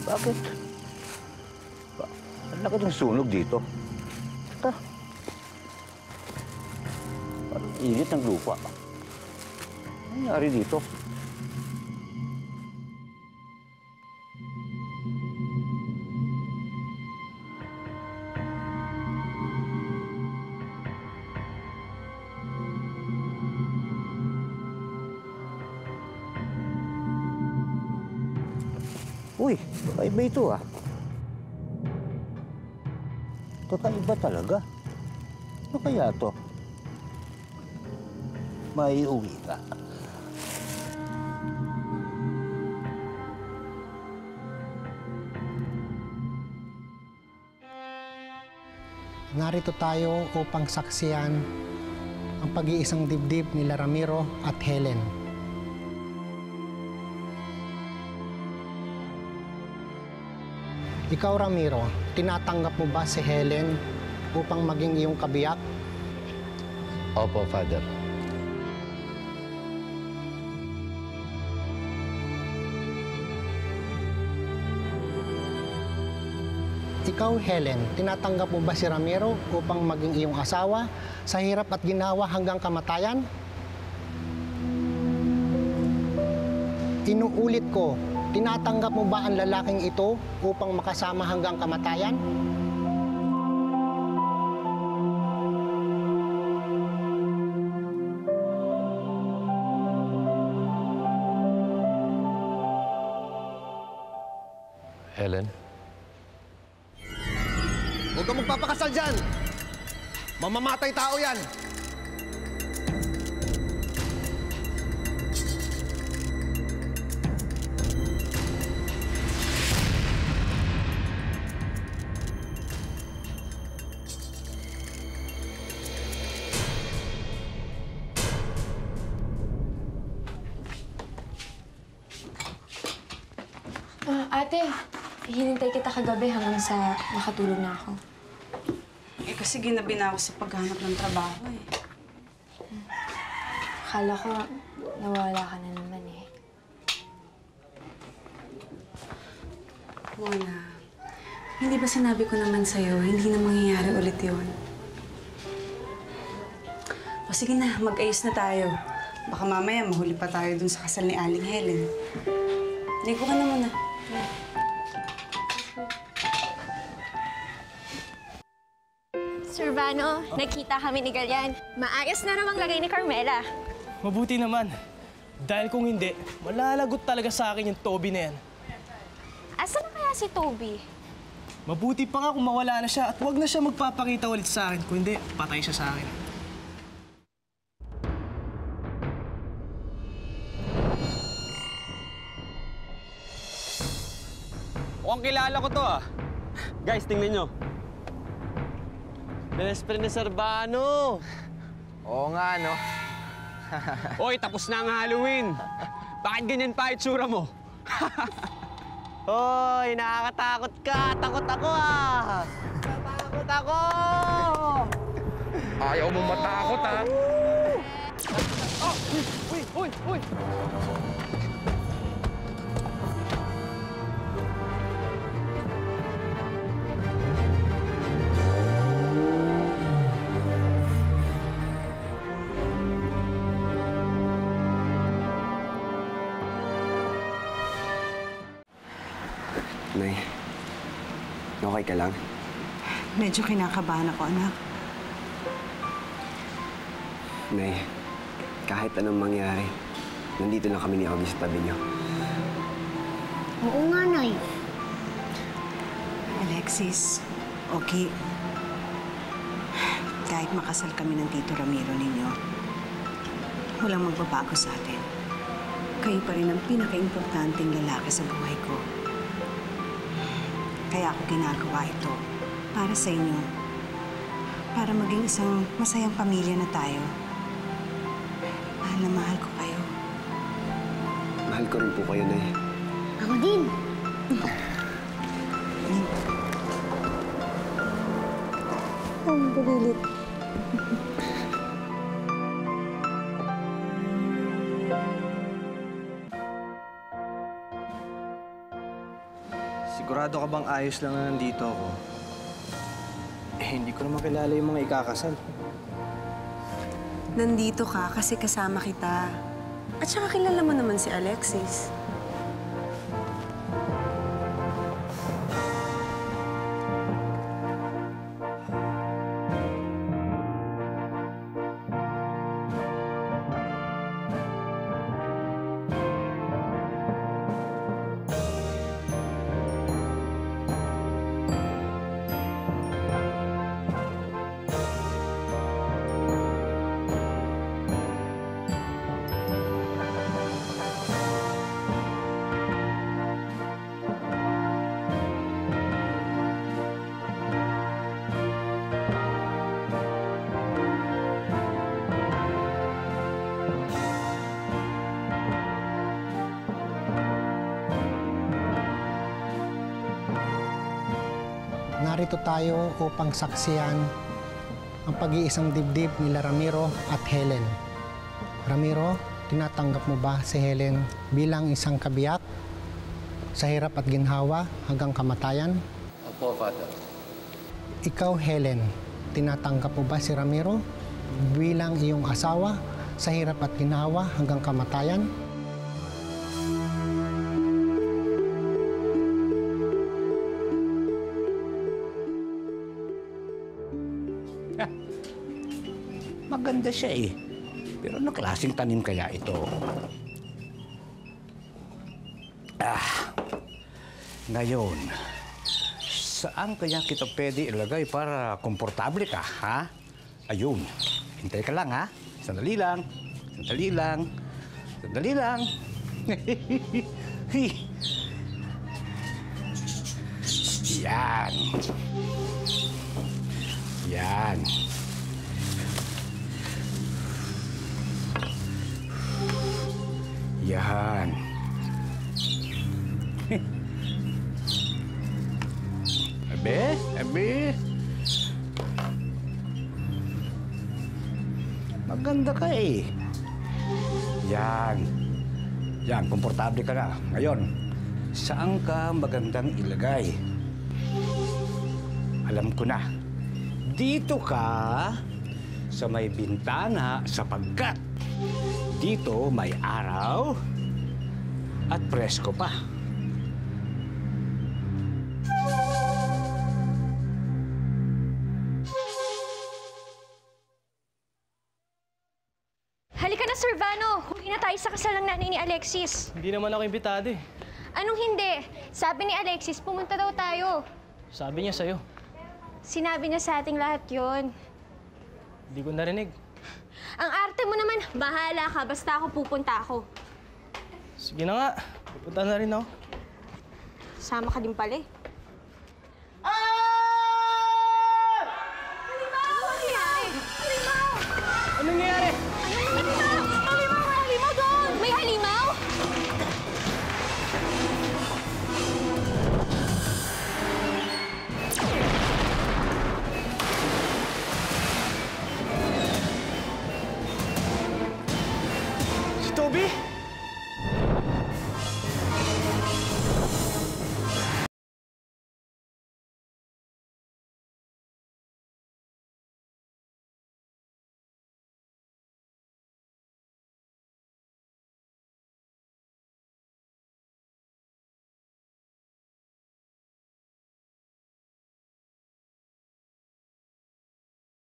Bakit? Ang laki ng sunog dito. Ito. Parang init ng lupa. Ano nangyari dito? Uy, kakaiba ito ah. Kakaiba talaga. Ano kaya to? May uwi ka. Narito tayo upang saksiyan ang pag-iisang dibdib nila Ramiro at Helen. Ikaw, Ramiro, tinatanggap mo ba si Helen upang maging iyong kabiyak? Opo, Father. Ikaw, Helen, tinatanggap mo ba si Ramiro upang maging iyong asawa sa hirap at ginawa hanggang kamatayan? Inuulit ko, tinatanggap mo ba ang lalaking ito upang makasama hanggang kamatayan? Helen? Huwag kang magpapakasal dyan! Mamamatay tao yan! Ate, hinintay kita kagabi hanggang sa makatulog na ako. Eh, kasi ginabi na ako sa paghanap ng trabaho eh. Akala ko nawala ka na naman eh. Mona, hindi ba sinabi ko naman sa'yo, hindi na mangyayari ulit yun? O sige na, mag-ayos na tayo. Baka mamaya mahuli pa tayo dun sa kasal ni Aling Helen. Ligo ka na muna. Sir Vano, nakita kami ni Galian. Maayos na naman lagay ni Carmela. Mabuti naman. Dahil kung hindi, malalagot talaga sa akin yung Toby na yan. Asa na kaya si Toby? Mabuti pa nga kung mawala na siya at huwag na siya magpapakita ulit sa akin. Kung hindi, patay siya sa akin. Mukhang kilala ko to ah. Guys, tingnan nyo. Best friend ni Sir Vano. Oo nga, no? Hoy, tapos na ang Halloween. Bakit ganyan pa itsura mo? Hoy, nakakatakot ka! Takot ako ah! Takot ako! Ayaw mo matakot, ha? Oh! Uy! Uy! Uy! Nay, okay ka lang? Medyo kinakabahan ako, anak. Nay, kahit anong mangyari, nandito lang kami ni Augie sa tabi niyo. Oo nga, Nay. Alexis, okay. Kahit makasal kami ng Tito Ramiro ninyo, walang magbabago sa atin. Kayo pa rin ang pinaka-importanting lalaki sa buhay ko. Kaya ako ginagawa ito para sa inyo. Para maging isang masayang pamilya na tayo. Mahal na mahal ko kayo. Mahal ko rin po kayo, Nay. Ako din. Ang bulilit. Sigurado ka bang ayos lang na nandito ako? Eh, hindi ko naman kilala yung mga ikakasal. Nandito ka kasi kasama kita. At saka kilala mo naman si Alexis. Narito tayo upang saksiyan ang pag-iisang dibdib nila Ramiro at Helen. Ramiro, tinatanggap mo ba si Helen bilang isang kabiyak sa hirap at ginhawa hanggang kamatayan? Opo, Father. Ikaw, Helen, tinatanggap mo ba si Ramiro bilang iyong asawa sa hirap at ginhawa hanggang kamatayan? Maganda siya eh. Pero ano klaseng tanim kaya ito? Ngayon, saan kaya kita pwede ilagay para komportable ka, ha? Ayun. Hintay ka lang, ha? Sandali lang. Sandali lang. Sandali lang. Yan. Yan. Yan. Abe. Maganda ka eh. Yan. Yan, komportable ka na. Ngayon, saan ka magandang ilagay? Alam ko na. Dito ka sa may bintana sapagkat dito may araw at presko pa. Halika na, Sir Vano. Huli na tayo sa kasal ng nanay ni Alexis. Hindi naman ako imbitado eh. Anong hindi? Sabi ni Alexis, pumunta daw tayo. Sabi niya sa'yo. Sinabi niya sa ating lahat yon. Hindi ko narinig. Ang arte mo naman, bahala ka. Basta ako pupunta ako. Sige na nga. Pupunta na rin ako. Sama ka din pala eh. Ano nangyayari? Halimaw doon! May halimaw! Si Toby?